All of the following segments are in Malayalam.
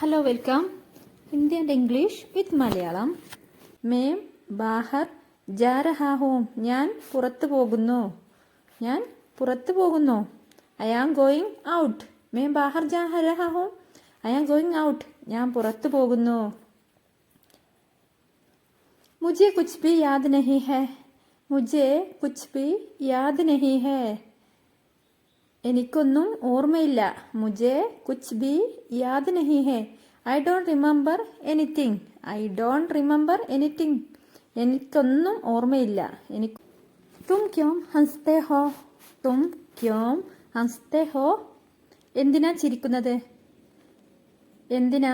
Hello welcome Hindi and English with Malayalam. മേം ബാഹർ ജാ രഹാ ഹൂം. ഞാൻ പുറത്തു പോകുന്നു. ഞാൻ പുറത്തു പോകുന്നു. I am going out. മേം ബാഹർ ജാ രഹാ ഹൂം. I am going out. ഞാൻ പുറത്തു പോകുന്നു. മുझे कुछ भी याद नहीं है. मुझे कुछ भी याद नहीं है. എനിക്കൊന്നും ഓർമ്മയില്ല. മുझे कुछ भी याद नहीं है. I don't remember anything. I don't remember anything. എനിക്കൊന്നും ഓർമ്മയില്ല. तुम क्यों हंसते हो? तुम क्यों हंसते हो? എന്തിനാ ചിരിക്കുന്നത്? എന്തിനാ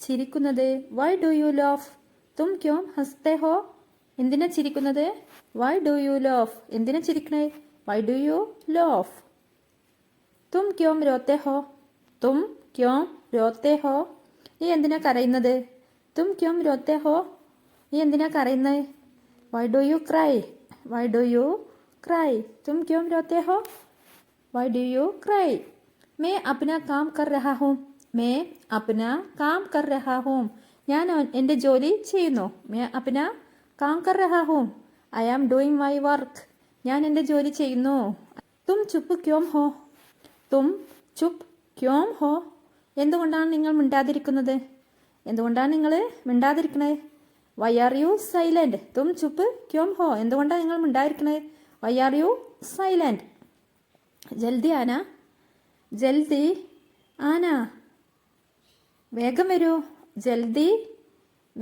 ചിരിക്കുന്നത്? Why do you laugh? तुम क्यों हंसते हो? എന്തിനാ ചിരിക്കുന്നത്? Why do you laugh? എന്തിനാ ചിരിക്കണേ? Why do you laugh? तुम क्यों रोते हो? तुम क्यों रोते हो? നീ എന്തിനാ കരയുന്നത്? तुम क्यों रोते हो? നീ എന്തിനാ കരയുന്നത്? Why do you cry? Why do you cry? तुम क्यों रोते हो? Why do you cry? मैं अपना काम कर रहा हूँ. मैं अपना काम कर रहा हूँ. ഞാൻ എൻ്റെ ജോലി ചെയ്യുന്നു. मैं अपना काम कर रहा हूँ. I am doing my work. ഞാൻ എൻ്റെ ജോലി ചെയ്യുന്നു. तुम चुप क्यों हो? തും ചുപ് ക്യോം ഹോ. എന്തുകൊണ്ടാണ് നിങ്ങൾ മിണ്ടാതിരിക്കുന്നത്? എന്തുകൊണ്ടാണ് നിങ്ങൾ മിണ്ടാതിരിക്കണത്? Why are you silent? തും ചുപ് ക്യോം ഹോ. എന്തുകൊണ്ടാണ് നിങ്ങൾ മിണ്ടാതിരിക്കണത്? Why are you silent? ജൽദി ആന. ജൽദി ആന. വേഗം വരൂ. ജൽദി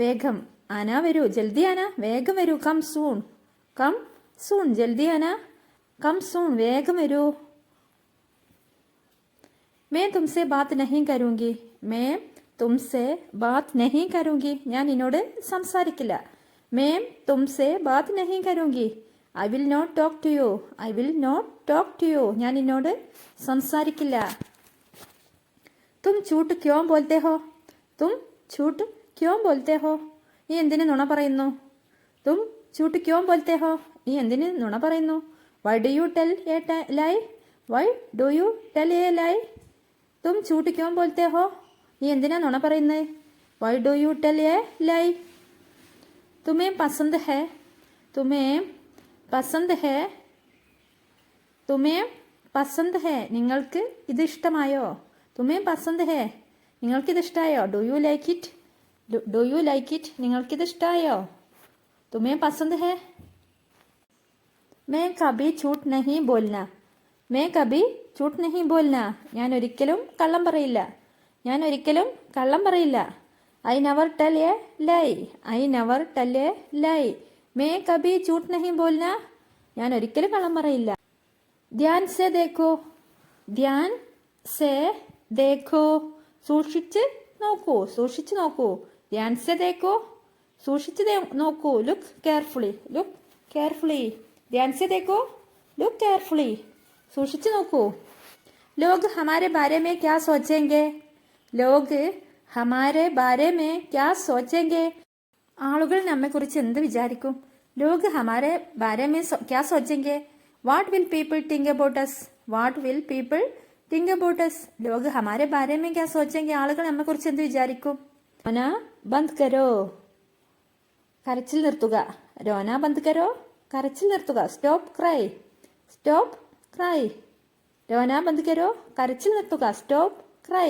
വേഗം. ആന വരൂ. ജൽദി ആന വേഗം വരൂ. Come soon. Come soon. ജൽദി ആന കം സൂൺ. വേഗം വരൂ. मैं तुमसे बात नहीं करूँगी. मैं तुमसे बात नहीं करूँगी. ഞാൻ നിന്നോട് സംസാരിക്കില്ല. मैं तुमसे बात नहीं करूँगी. I will not talk to you. I will not talk to you. ഞാൻ നിന്നോട് സംസാരിക്കില്ല. तुम झूठ क्यों बोलते हो? तुम झूठ क्यों बोलते हो? നീ എന്തിന് നുണ പറയുന്നു? तुम झूठ क्यों बोलते हो? നീ എന്തിന് നുണ പറയുന്നു? Why do you tell a lie? Why do you tell a lie? तुम झूठ क्यों बोलते हो? നീ എന്തിനാ നുണ പറയുന്നത്? Why do you tell a lie? तुम्हें पसंद है. तुम्हें पसंद है. तुम्हें पसंद है. നിങ്ങൾക്ക് ഇത് ഇഷ്ടമായോ? तुम्हें पसंद है. നിങ്ങൾക്ക് ഇത് ഇഷ്ടമായോ? Do you like it? Do you like it? നിങ്ങൾക്ക് ഇത് ഇഷ്ടമായോ? तुम्हें पसंद है. मैं कभी झूठ नहीं बोलना. मैं कभी झूठ नहीं बोलना. ഞാൻ ഒരിക്കലും കള്ളം പറയില്ല. ഞാൻ ഒരിക്കലും കള്ളം പറയില്ല. I never tell a lie. I never tell a lie. मैं कभी झूठ नहीं बोलना. ഞാൻ ഒരിക്കലും കള്ളം പറയില്ല. ധ്യാൻ സെ ദേഖോ. ധ്യാൻ സെ ദേഖോ. സൂക്ഷിച്ച് നോക്കൂ. സൂക്ഷിച്ച് നോക്കൂ. ധ്യാൻ സെ ദേഖോ. സൂക്ഷിച്ച് നോക്കൂ. Look carefully. Look carefully. Dhyan സെ ദേഖോ. Look carefully. സൂക്ഷിച്ചു നോക്കൂ. ലോഗ് ഹമാരെ ബാരെ മേ ക്യാ സോച്ചെങ്കെ. ലോഗ് ഹമാരെ ബാരെ മേ ക്യാ സോച്ചെങ്കെ. ആളുകൾ നമ്മെക്കുറിച്ച് എന്ത് വിചാരിക്കും? ലോഗ് ഹമാരെ ബാരെ മേ ക്യാ സോച്ചെങ്കെ. What will people think about us. What will people think about us. ലോഗ് ഹമാരെ ബാരെ മേ ക്യാ സോച്ചെങ്കെ. ആളുകൾ നമ്മെക്കുറിച്ച് എന്ത് വിചാരിക്കും? രോന ബന്ദ് കരോ. കരച്ചിൽ നിർത്തുക. രോന ബന്ദ് കരോ. കരച്ചിൽ നിർത്തുക. Stop cry. Stop cry. രോന ബന്ദ് കരോ. കരച്ചിൽ നിർത്തുക. Stop cry.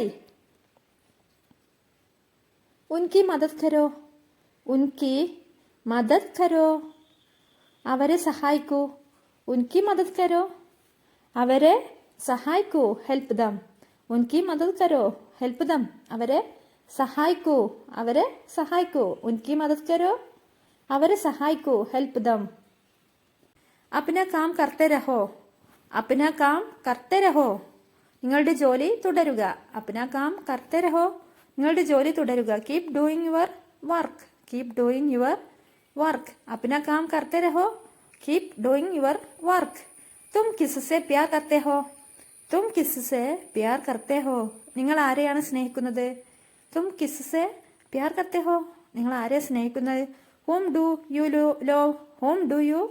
ഉൻകി മദദ് കരോ. ഉൻകി മദദ് കരോ. അവരെ സഹായിക്കൂ. ഉൻകി മദദ് കരോ. അവരെ സഹായിക്കൂ. Help them. ഉൻകി മദദ് കരോ. Help them. അവരെ സഹായിക്കൂ. അവരെ സഹായിക്കൂ. ഉൻകി മദദ് കരോ. അവരെ സഹായിക്കൂ. Help them. അപ്നാ കാം കർത്തെ രഹോ. അപ്നാ കാം കർത്തെ രഹോ. നിങ്ങളുടെ ജോലി തുടരുക. അപ്നാ കാം കർത്തെ രഹോ. നിങ്ങളുടെ ജോലി തുടരുക. Keep doing your work. Keep doing your work. അപ്നാ കാം കർത്തെ രഹോ. Keep doing your work. തും കിസ്സെ പ്യാർ കർത്തെ ഹോ. തും കിസ്സെ പ്യാർ കർത്തെ ഹോ. നിങ്ങൾ ആരെയാണ് സ്നേഹിക്കുന്നത്? തും കിസ്സെ പ്യാർ കർത്തെ ഹോ. നിങ്ങൾ ആരെയാണ് സ്നേഹിക്കുന്നത്? Home do you love. Home do you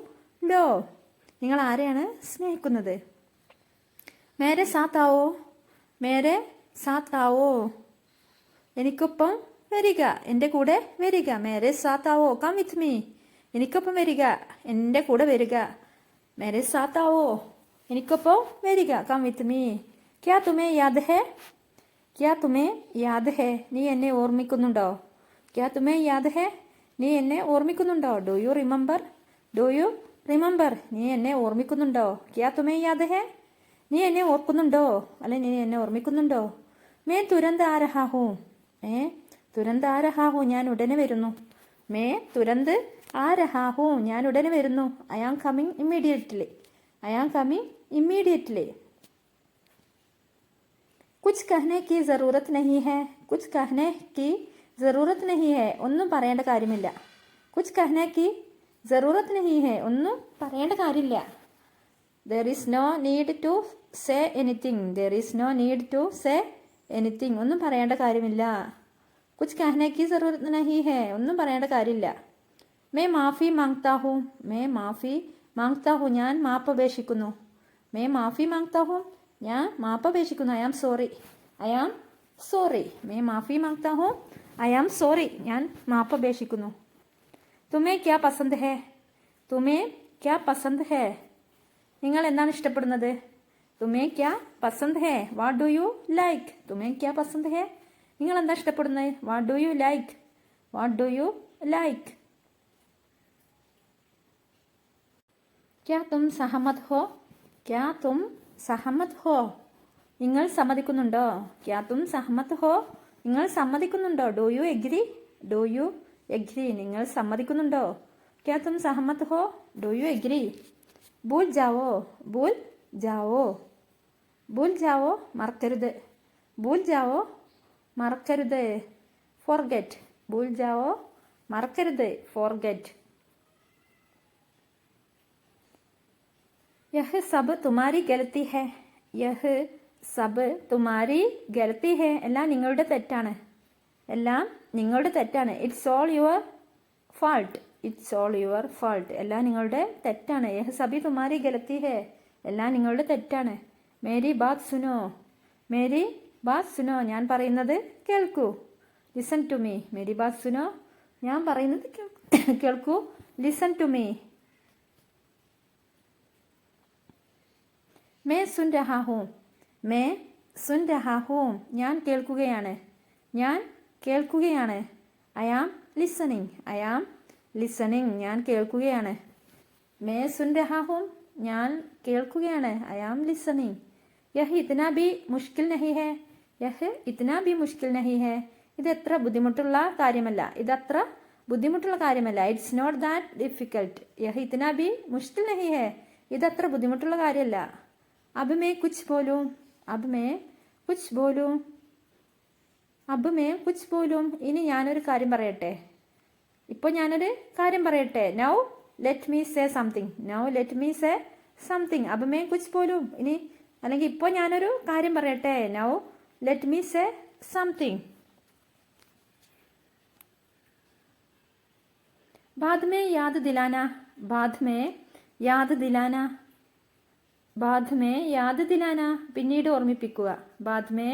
love. നിങ്ങൾ ആരെയാണ് സ്നേഹിക്കുന്നത്? മേരെ സാത്ത് ആവോ. മേരെ സാത്ത് ആവോ. എനിക്കൊപ്പം വരിക, എൻ്റെ കൂടെ വരിക. മേരെ സാത്താവോ, കം വിത്ത് മീ. എനിക്കൊപ്പം വരിക, എൻ്റെ കൂടെ വരിക. മേരെ സാത്താവോ, എനിക്കൊപ്പം വരിക. Come with me. ക്യാ തുമേ യാദ് ഹേ, ക്യാ തുമേ യാദ് ഹേ, നീ എന്നെ ഓർമ്മിക്കുന്നുണ്ടോ? ക്യാ തുമേ യാദ് ഹേ, നീ എന്നെ ഓർമ്മിക്കുന്നുണ്ടോ? Do you remember, do you remember, നീ എന്നെ ഓർമ്മിക്കുന്നുണ്ടോ? ക്യാ തുമേ യാദ് ഹേ, നീ എന്നെ ഓർക്കുന്നുണ്ടോ, അല്ലെ നീ എന്നെ ഓർമ്മിക്കുന്നുണ്ടോ? മേ തുരന്ത് ആ രഹാ ഹൂ, മേ തുരന്ത് ആ രഹാ ഹൂ, ഞാൻ ഉടനെ വരുന്നു. മേ തുരന്ത് ആ രഹാ ഹൂ, ഞാൻ ഉടനെ വരുന്നു. I am coming immediately, I am coming immediately. കുച്ച് കഹ്നെ കി ജറൂറത്ത് നഹീ ഹേ, കുച്ച് കഹ്നെ കി ജറൂറത്ത് നഹീ ഹേ, ഒന്നും പറയേണ്ട കാര്യമില്ല. കുച്ച് കഹ്നെ കി ജറൂറത്ത് നഹീ ഹേ, ഒന്നും പറയേണ്ട കാര്യമില്ല. There is no need to say anything, there is no need to say anything, ഒന്നും പറയേണ്ട കാര്യമില്ല. കുച്ച് കഹ്നെ കി ജറൂറത്ത് നഹീ ഹേ, ഒന്നും പറയേണ്ട കാര്യമില്ല. മേ മാഫി മാങ്താ ഹൂ, മേ മാഫി മാങ്താ ഹൂ, ഞാൻ മാപ്പപേക്ഷിക്കുന്നു. മേ മാഫി മാങ്താ ഹൂ, ഞാൻ മാപ്പപേക്ഷിക്കുന്നു. I am sorry, I am sorry. മേ മാഫി മാങ്താ ഹൂ, ഐ ആം സോറി, ഞാൻ മാപ്പപേക്ഷിക്കുന്നു. തുമേ ക്യാ പസന്ത് ഹേ, തുമേ ക്യാ പസന്ത് ഹേ, നിങ്ങൾ എന്താണ് ഇഷ്ടപ്പെടുന്നത്? തുമേ ക്യാ പസന്ത് ഹേ, വാട്ട് ഡു യു ലൈക്ക്. തുമേ ക്യാ പസന്ത് ഹേ, നിങ്ങൾ എന്താ ഇഷ്ടപ്പെടുന്നത്? What do you like, what do you like. ക്യാ തും സഹമത് ഹോ, ക്യാ തും സഹമത് ഹോ, നിങ്ങൾ സമ്മതിക്കുന്നുണ്ടോ? ക്യാ തും സഹമത് ഹോ, നിങ്ങൾ സമ്മതിക്കുന്നുണ്ടോ? Do you agree, do you agree, നിങ്ങൾ സമ്മതിക്കുന്നുണ്ടോ? ക്യാ തും സഹമത് ഹോ, ഡു യു എഗ്രി. ഭൂൽ ജാവോ, ഭൂൽ ജാവോ, ഭൂൽ ജാവോ, മറക്കരുത്. ഭൂൽ ജാവോ, മറക്കരുത്. ഫോർഗെറ്റ്, ഭൂൽ ജാവോ, മറക്കരുത്. ഫോർഗെറ്റ്. യഹ് സബ് തുമാരി ഗലത്തി ഹേ, യഹ് സബ് തുമാരി ഗലത്തി ഹേ, എല്ലാം നിങ്ങളുടെ തെറ്റാണ്, എല്ലാം നിങ്ങളുടെ തെറ്റാണ്. It's all your fault, it's all your fault, എല്ലാം നിങ്ങളുടെ തെറ്റാണ്. യഹ് സബി തുമാരി ഗലത്തി ഹേ, എല്ലാം നിങ്ങളുടെ തെറ്റാണ്. മേരി ബാത് സുനോ, മേരി ബാത് സുനോ, ഞാൻ പറയുന്നത് കേൾക്കൂ. ലിസൺ ടു മീ, മേരി ബാത് സുനോ, ഞാൻ പറയുന്നത് കേൾക്കൂ. Listen to me. മേ സുൻ രഹാ ഹൂം, മേ സുൻ രഹാ ഹൂം, ഞാൻ കേൾക്കുകയാണ്, ഞാൻ കേൾക്കുകയാണ്. I am listening, I am listening, ഞാൻ കേൾക്കുകയാണ്. മേ സുൻ രഹാ ഹൂം, ഞാൻ കേൾക്കുകയാണ്. I am listening. യഹ് ഇത്നാ ബി മുഷ്കിൽ നഹി ഹേ, യഹ് ഇത്നാ ബി മുഷ്കിൽ നഹി ഹേ, ഇതെത്ര ബുദ്ധിമുട്ടുള്ള കാര്യമല്ല, ഇതത്ര ബുദ്ധിമുട്ടുള്ള കാര്യമല്ല. It's not that difficult. യഹ് ഇത്നാ ബി മുഷ്കിൽ നഹി ഹേ, ഇതത്ര ബുദ്ധിമുട്ടുള്ള കാര്യമല്ല. അബ് മേ കുച്ച് ബോലൂം, അബ് മേ കുച്ച് ബോലൂം, അബ് മേ കുച്ച് ബോലൂം, ഇനി ഞാനൊരു കാര്യം പറയട്ടെ, ഇപ്പോൾ ഞാനൊരു കാര്യം പറയട്ടെ. Now let me say something, now let me say something. അബ് മേ കുച്ച് ബോലൂം, ഇനി അല്ലെങ്കിൽ ഇപ്പോൾ ഞാനൊരു കാര്യം പറയട്ടെ. Now let me say something. बाद में याद दिलाना, बाद में याद दिलाना, बाद में याद दिलाना, പിന്നീട് ഓർമ്മിപ്പിക്കുക. बाद में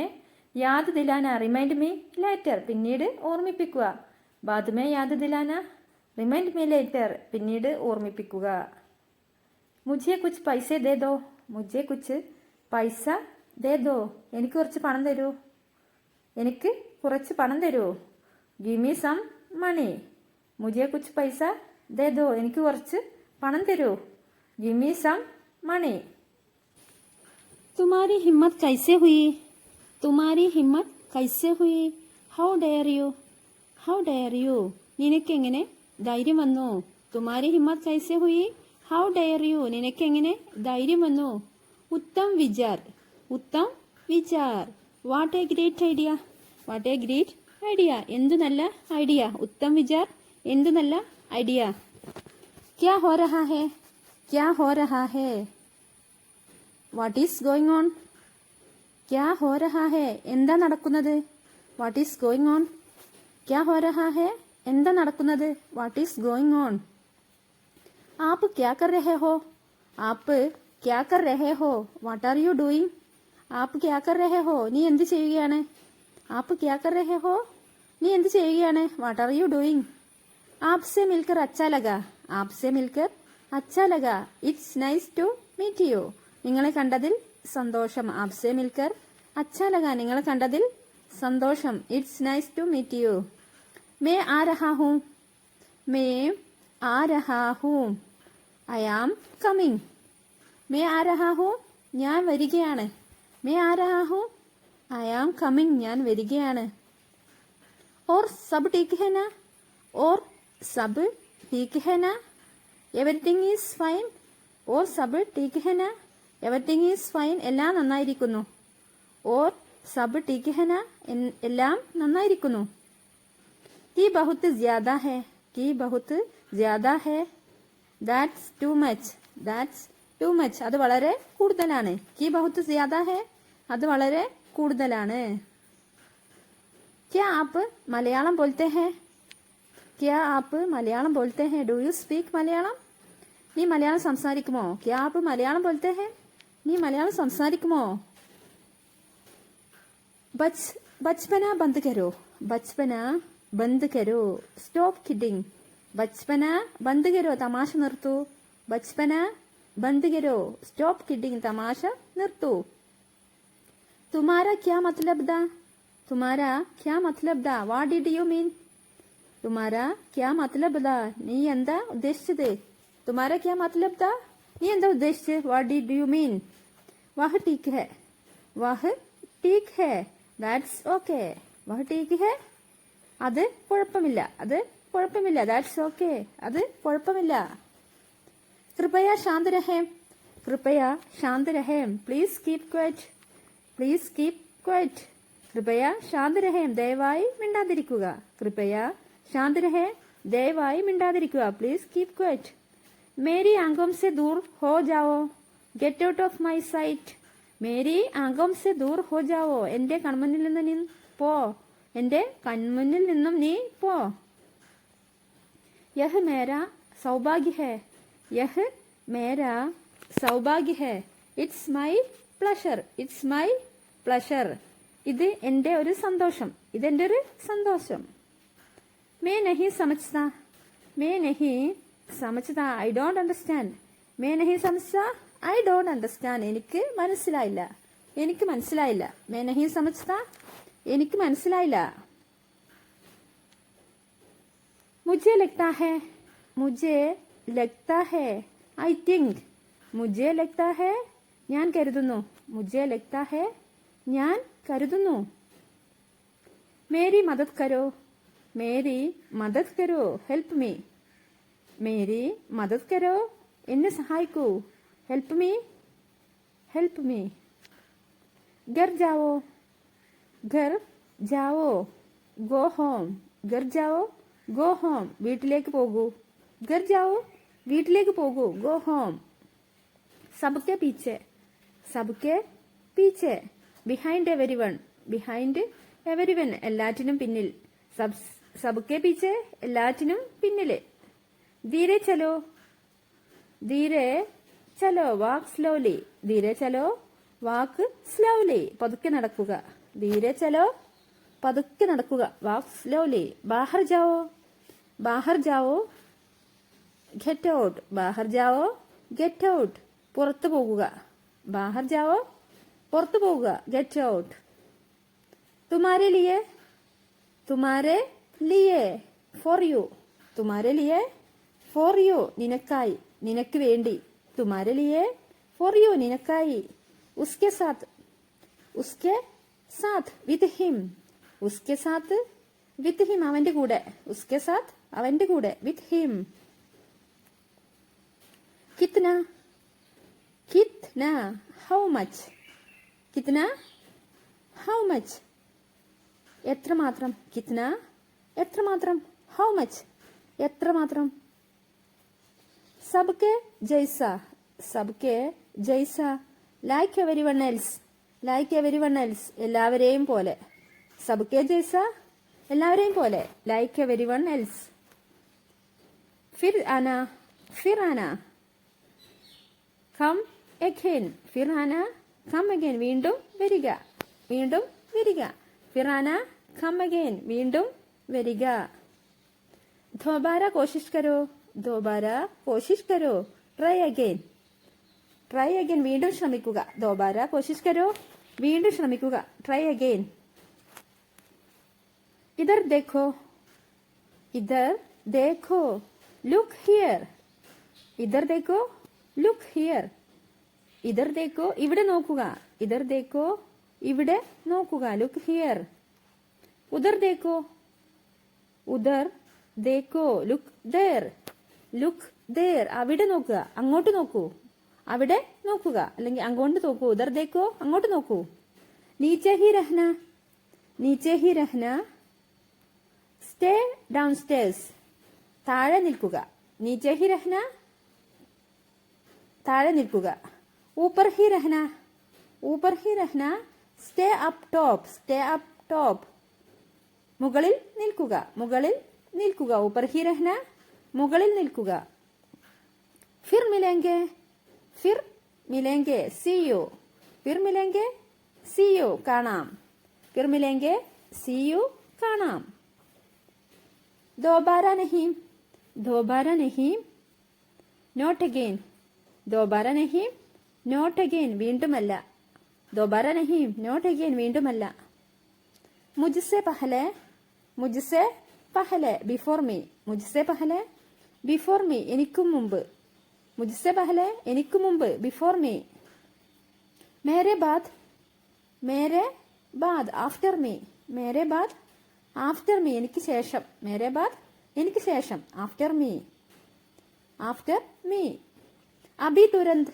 याद दिलाना, റിമൈൻഡ് മീ ലേറ്റർ, പിന്നീട് ഓർമ്മിപ്പിക്കുക. बाद में याद दिलाना, റിമൈൻഡ് മീ ലേറ്റർ, പിന്നീട് ഓർമ്മിപ്പിക്കുക. മുझे कुछ पैसे दे दो, मुझे कुछ പൈസ ദേ ദോ, എനിക്ക് കുറച്ച് പണം തരൂ, എനിക്ക് കുറച്ച് പണം തരൂ. ഗിവ് മീ സം മണി, മുझे कुछ പൈസ ദേ ദോ, എനിക്ക് കുറച്ച് പണം തരൂ. Give me some money. तुम्हारी हिम्मत कैसे हुई, तुम्हारी हिम्मत कैसे हुई, how dare you, how dare you, നിനക്കെങ്ങനെ ധൈര്യം വന്നു. തുമാരി ഹിമ്മത്ത് കൈസെ ഹുയി, ഹൗ ഡെയർ യു, നിനക്കെങ്ങനെ ധൈര്യം വന്നു. ഉത്തം വിചാർ, ഉത്തം വിചാർ, what a great idea, what a great idea, എന്തു നല്ല ഐഡിയ. ഉത്തം വിചാർ, എന്തു നല്ല ഐഡിയ. ക്യാ ഹോ രഹാ ഹേ, ക്യാ ഹോ രഹാ ഹേ, വാട്ട് ഈസ് ഗോയിങ് ഓൺ. ക്യാ ഹോ രഹാ ഹേ, എന്താ നടക്കുന്നത്. What is going on. ക്യാ ഹോ രഹാ ഹേ, എന്താ നടക്കുന്നത്. What is going on. App ക്യാ കർ രഹേ ഹോ, ആപ്പ് ക്യാ കർ രഹേ ഹോ, what are you doing. App ക്യാ കർ രഹേ ഹോ, നീ എന്ത് ചെയ്യുകയാണ്. ആപ്പ് ക്യാ കർ രഹേ ഹോ, നീ എന്ത് ചെയ്യുകയാണ്? What are you doing? ആപ്സെ മിൽക്കർ അച്ചാ ലഗ. ആപ്സെ മിൽക്കർ അച്ചാ ലഗ. It's nice to meet you. നിങ്ങളെ കണ്ടതിൽ സന്തോഷം. ആപ്സെ മിൽക്കർ അച്ചാ ലഗ. നിങ്ങളെ കണ്ടതിൽ സന്തോഷം. It's nice to meet you. മേ ആ രഹാ ഹൂ. മേ ആ രഹാ ഹൂ. I am coming. മേ ആ രഹാ ഹൂ. ഞാൻ വരികയാണ്. മേ ആ രഹാ ഹൂ. I am coming. ഞാൻ വരികയാണ്. ഓർ സബ് ടീക്ക് ഹെ നാ. ഓർ സബ് ടീക്ക് ഹെ നാ. Everything is fine. ഓർ സബ് ടീക്ക് ഹെ നാ. Everything is fine. എല്ലാം നന്നായിരിക്കുന്നു. ഓർ സബ് ടീക്ക് ഹെ നാ. എല്ലാം നന്നായിരിക്കുന്നു. കി ബഹുത്ത് ജ്യാദാ ഹെ. കി ബഹുത്ത് ജ്യാദാ ഹെ. That's too much. That's too much. അത് വളരെ കൂടുതലാണ്. കി ബഹുത്ത് ജ്യാദാ ഹെ. അത് വളരെ കൂടുതലാണ്. ക്യാ ആപ്പ് മലയാളം ബോൾത്തെ ഹെ. ക്യാ ആപ്പ് മലയാളം ബോൾത്തെ ഹെ. Do you speak Malayalam? നീ മലയാളം സംസാരിക്കുമോ? ക്യാ ആപ്പ് മലയാളം ബോൾത്തെ ഹെ. നീ മലയാളം സംസാരിക്കുമോ? ബച്പന ബന്ദ് കരോ. ബച്പന ബന്ദ് കരോ. Stop kidding. ബച്പന ബന്ദ് കരോ. തമാശ നിർത്തൂ. ബച്പന ബന്ദ് കരോ. Stop kidding. തമാശ നിർത്തൂ. തുമാര ക്യാ മത്ലബ് ദാ. തുമാര ക്യാ മത്ലബ് ദാ. What did you mean? തുമാര ക്യാ മത്ലബ് ദാ. നീ എന്താ ഉദ്ദേശിച്ചത്? തുമാര ക്യാ മത്ലബ് ദാ. നീ എന്താ ഉദ്ദേശിച്ചത്? What did you mean? വഹ് ടീക്ക് ഹെ. വഹ് ടീക്ക് ഹെ. That's okay. വഹ് ടീക്ക് ഹെ. അത് കുഴപ്പമില്ല. അത് കുഴപ്പമില്ല. That's okay. അത് കുഴപ്പമില്ല. കൃപയ ശാന്ത് രഹേം. കൃപയ ശാന്ത് രഹേം. Please keep quiet. Please keep quiet. കൃപയ ശാന്ത് രഹേം. ദയവായി മിണ്ടാതിരിക്കുക. കൃപയ ശാന്ത് രഹേം. ദയവായി മിണ്ടാതിരിക്കുക. Please keep quiet. മേരി ആംഗോം സെ ദൂർ ഹോ ജാവോ. Get out of my sight. മേരി ആംഗോം സെ ദൂർ ഹോ ജാവോ. എന്റെ കൺമുന്നിൽ നിന്ന് നീ പോ. എന്റെ കൺമുന്നിൽ നിന്നും നീ പോ. യഹ് മേരാ സൗഭാഗ്യ ഹെ. യഹ് മേരാ സൗഭാഗ്യ ഹെ. It's my pleasure. It's my pleasure. ഇത് എന്റെ ഒരു സന്തോഷം. ഇതെന്റെ ഒരു സന്തോഷം. മേ നഹി സമജ്താ. മേ നഹി സമജ്താ. I don't understand. മേ നഹി സമജ്താ. I don't understand. എനിക്ക് മനസ്സിലായില്ല. എനിക്ക് മനസ്സിലായില്ല. മേ നഹി സമജ്താ. എനിക്ക് മനസ്സിലായില്ല. മുझे लगता है. മുझे लगता है. I think. മുझे लगता है. ഞാൻ കരുതുന്നു. മുझे लगता है. ഞാൻ കരുതുന്നു. മേരി മദത് കരോ. മേരി മദത് കരോ. Help me. മേരി മദത് കരോ. എന്നെ സഹായിക്കൂ. Help me. Help me. ഘർ ജാവോ. ഘർ ജാവോ. Go home. ഘർ ജാവോ. Go home. വീട്ടിലേക്ക് പോകൂ. ഘർ ജാവോ. വീട്ടിലേക്ക് പോകൂ. Go home. സബ്കെ പീछे. സബ്കെ പീछे. Behind everyone. Behind everyone. എല്ലാറ്റിനും പിന്നിൽ. സബ്കെ പീछे. എല്ലാറ്റിനും പിന്നില്. ധീരെ ചലോ. ധീരെ ചലോ. Walk slowly. ധീരെ ചലോ. Walk slowly. പതുക്കെ നടക്കുക. ധീരെ ചലോ. പതുക്കെ നടക്കുക. Walk slowly. ബാഹർ ജാവോ. ബാഹർ ജാവോ. Get out. ബാഹർ ജാവോ. Get out. പുറത്തു പോകുക. ബാഹർ ജാവോ. പുറത്തു പോകുക. Get out. തുമാരെ ലിയേ. തുമാരെ ലിയേ. For you. തുമാരെ ലിയേ. For you. നിനക്കായി. നിനക്ക് വേണ്ടി. തുമാരെ ലിയേ. For you. നിനക്കായി. ഉസ്കെ സാത്ത്. ഉസ്കെ സാത്ത്. With him. ഉസ്കെ സാത്ത്. With him. അവന്റെ കൂടെ. ഉസ്കെ സാത്ത്. അവന്റെ കൂടെ. With him. കിത്ന. കിത്ന. How much. കിത്ന. How much. എത്രമാത്രം. കിത്ന. എത്രമാത്രം. How much. എത്രമാത്രം. സബ്കെ ജൈസ. സബ്കെ ജൈസ. Like everyone else. Like everyone else. എല്ലാവരെയും പോലെ. സബ്കെ ജൈസ. എല്ലാവരെയും പോലെ. Like everyone else. ഫിർ ആന. ഫിർ ആന. Come again. ഫിർ ആന. Come again. വീണ്ടും വരിക. വീണ്ടും വരിക. ഫിർ ആന. Come again. വീണ്ടും വരിക. ദോബാര കോശിഷ് കരോ. ദോബാര കോശിഷ് കരോ. Try again. ട്രൈ അഗൈൻ, വീണ്ടും ശ്രമിക്കുക. ദോബാര കോശിഷ് കരോ, വീണ്ടും ശ്രമിക്കുക. Try again. ഇധർ ദേഖോ. ഇധർ ദേഖോ. Look here. ഇധർ ദേഖോ, ലുക്ക് ഹിയർ. ഇധർ ദേഖോ, ഇവിടെ നോക്കുക. ഇധർ ദേഖോ, ഇവിടെ നോക്കുക. Look here. ഉധർ ദേഖോ. ഉധർ ദേഖോ. Look there. ലുക്ക് ദേർ, അവിടെ നോക്കുക. അങ്ങോട്ട് നോക്കൂ. അവിടെ നോക്കുക, അല്ലെങ്കിൽ അങ്ങോട്ട് നോക്കൂ. ഉധർ ദേഖോ, അങ്ങോട്ട് നോക്കൂ. നീച്ചെ ഹി രഹ്ന. നീച്ചെ ഹി രഹ്ന. Stay downstairs. താഴെ നിൽക്കുക. നീച്ചെ ഹി രഹ്ന, താഴെ നിൽക്കുക. ഊപ്പർ ഹി രഹ്ന. ഊപ്പർ ഹി രഹ്ന. Stay up top. Stay up top. മുകളിൽ നിൽക്കുക. മുകളിൽ നിൽക്കുക. ഊപ്പർ ഹി രഹ്ന, മുകളിൽ നിൽക്കുക. ഫിർ മിലേംഗെ. ഫിർ മിലേംഗെ, സീ യു. ഫിർ മിലേംഗെ, സീ യു, കാണാം. ഫിർ മിലേംഗെ, സീ യു, കാണാം. ദോബാര നഹീം. ദോബാര നഹീം. Not again. ദോബാര നഹീം. നോട്ട് അഗെയിൻ, വീണ്ടുമല്ല. ദോബാര നഹീം. നോട്ട് അഗെയിൻ, വീണ്ടുമല്ല. മുജ്സെ പഹലെ. മുജ്സെ പഹലെ, ബിഫോർ മീ. മുജ്സെ പഹലെ, ബിഫോർ മീ, എനിക്കും മുമ്പ്. മുജ്സെ പഹലെ, എനിക്കു മുമ്പ്. Before me. മേരെ ബാദ്. മേരെ ബാദ്, ആഫ്റ്റർ മീ. മേരെ ബാദ്, ആഫ്റ്റർ മീ, എനിക്ക് ശേഷം. മേരെ ബാദ്, എനിക്ക് ശേഷം. After me. After me. അബി തുരന്ത്.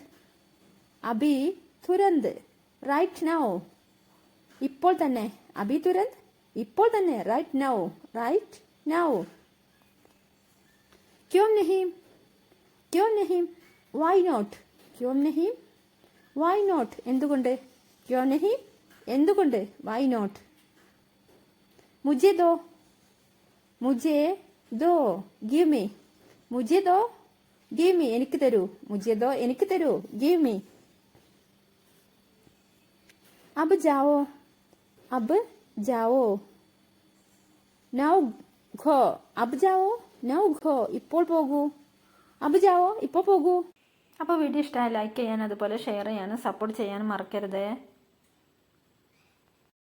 അബി തുരന്ത്. റൈറ്റ് നൗ, ഇപ്പോൾ തന്നെ. അബി തുരന്ത്, ഇപ്പോൾ തന്നെ. Right now. Right now. ക്യോം നഹീം. ക്യോം നഹീം. Why not. ക്യോം നഹീം. വൈ നോട്ട്, എന്തുകൊണ്ട്. ക്യോം നഹീം, എന്തുകൊണ്ട്. Why not. മുझे दो. മുझे दो. Give me. മുझे दो. ഗിവ് മീ, എനിക്ക് തരൂ. മുझे दो, എനിക്ക് തരൂ. Give me. അബ് ജാവോ. അബ് ജാവോ. നൗ ഘോ. അബ് ജാവോ. നൗ ഘോ, ഇപ്പോൾ പോകൂ. അബ് ജാവോ, ഇപ്പോൾ പോകൂ. അപ്പോൾ വീഡിയോ ഇഷ്ടമായി ലൈക്ക് ചെയ്യാനും അതുപോലെ ഷെയർ ചെയ്യാനും സപ്പോർട്ട് ചെയ്യാനും മറക്കരുത്.